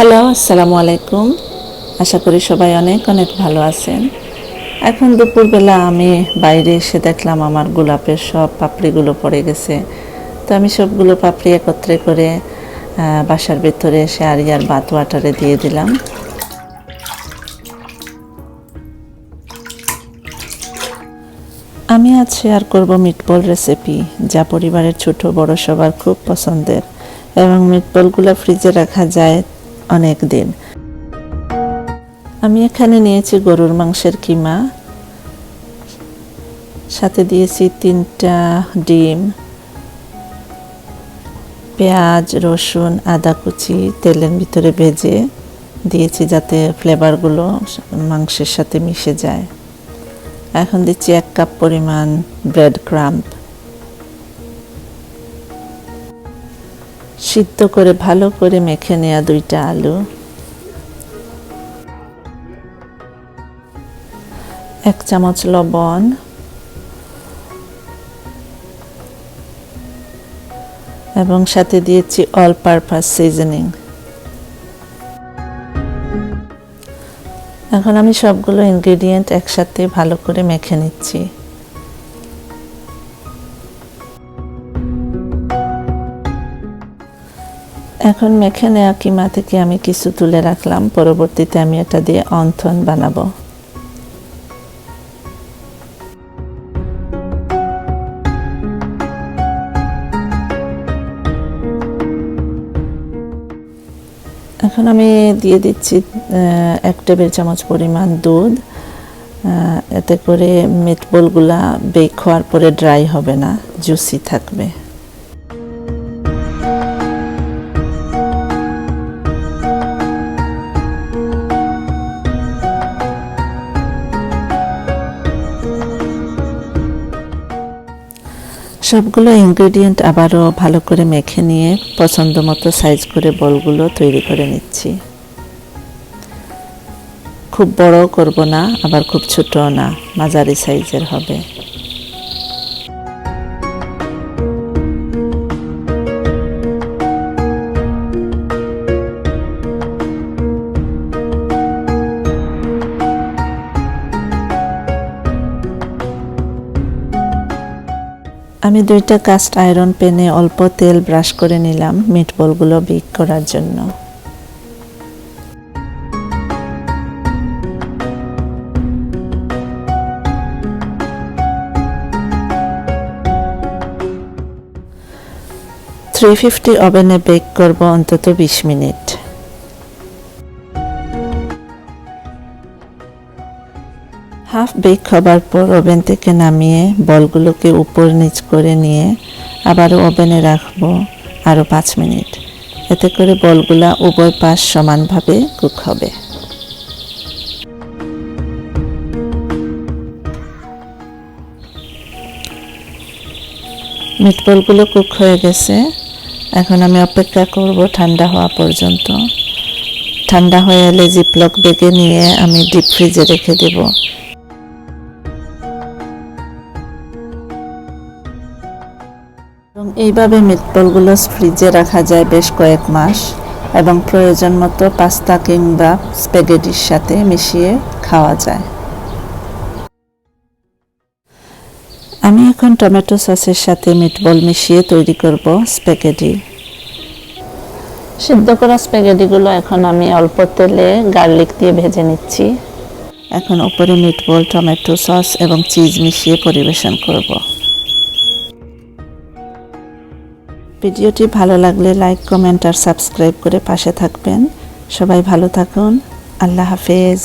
Hello, আসসালামু আলাইকুম। আশা করি সবাই অনেক অনেক ভালো আছেন। এখন দুপুরবেলা আমি বাইরে এসে দেখলাম আমার গোলাপের সব পাপড়িগুলো পড়ে গেছে। তো আমি সবগুলো পাপড়ি একত্রে করে বাসার ভেতরে এসে আরিয়ার বাথ ওয়াটারে দিয়ে দিলাম। আমি আজ শেয়ার করব মিটবল রেসিপি, যা পরিবারের ছোট বড় সবার খুব পছন্দের, এবং মিটবলগুলো ফ্রিজে রাখা যায় অনেক দিন। আমি এখানে নিয়েছি গরুর মাংসের কিমা, সাথে দিয়েছি 3টা ডিম, পেঁয়াজ, রসুন, আদা কুচি তেলের ভিতরে ভেজে দিয়েছি যাতে ফ্লেভারগুলো মাংসের সাথে মিশে যায়। এখন দিচ্ছি 1 কাপ পরিমাণ ব্রেড ক্রাম্ব, সিদ্ধ করে ভালো করে মেখে নেওয়া 2টা আলু, 1 চামচ লবণ, এবং সাথে দিয়েছি অল পারপাস সিজনিং। এখন আমি সবগুলো ইনগ্রেডিয়েন্ট একসাথে ভালো করে মেখে নিচ্ছি। এখন মেখে নেওয়া কিমা থেকে আমি কিছু তুলে রাখলাম, পরবর্তীতে আমি এটা দিয়ে অন্থন বানাবো। এখন আমি দিয়ে দিচ্ছি 1 টেবিল চামচ পরিমাণ দুধ। এতে করে মিটবলগুলা বেক হওয়ার পরে ড্রাই হবে না, জুসি থাকবে। সবগুলো ইনগ্রেডিয়েন্ট আবারও ভালো করে মেখে নিয়ে পছন্দ মতো সাইজ করে বলগুলো তৈরি করে নিচ্ছি। খুব বড় করব না, আবার খুব ছোটও না, মাঝারি সাইজের হবে। আমি 2টা কাস্ট আয়রন প্যানে অল্প তেল ব্রাশ করে নিলাম মিটবলগুলো বেক করার জন্য। ওভেনে বেক করব অন্তত 20 মিনিট। হাফ বেক হবার পর ওভেন থেকে নামিয়ে বলগুলোকে উপর নিচ করে নিয়ে আবারও ওভেনে রাখবো আরও 5 মিনিট। এতে করে বলগুলা উভয় পাশ সমানভাবে কুক হবে। মিটবলগুলো কুক হয়ে গেছে। এখন আমি অপেক্ষা করব ঠান্ডা হওয়া পর্যন্ত। ঠান্ডা হয়ে এলে জিপলক ব্যাগে নিয়ে আমি ডিপ ফ্রিজে রেখে দেব। এবং এইভাবে মিটবলগুলো ফ্রিজে রাখা যায় বেশ কয়েক মাস, এবং প্রয়োজন মতো পাস্তা কিংবা স্প্যাগেটির সাথে মিশিয়ে খাওয়া যায়। আমি এখন টমেটো সসের সাথে মিটবল মিশিয়ে তৈরি করব স্প্যাগেটি। সিদ্ধ করা স্প্যাগেটিগুলো এখন আমি অল্প তেলে গার্লিক দিয়ে ভেজে নিচ্ছি। এখন উপরে মিটবল, টমেটো সস এবং চিজ মিশিয়ে পরিবেশন করব। ভিডিওটি ভালো লাগলে লাইক, কমেন্ট আর সাবস্ক্রাইব করে পাশে থাকবেন। সবাই ভালো থাকুন। আল্লাহ হাফেজ।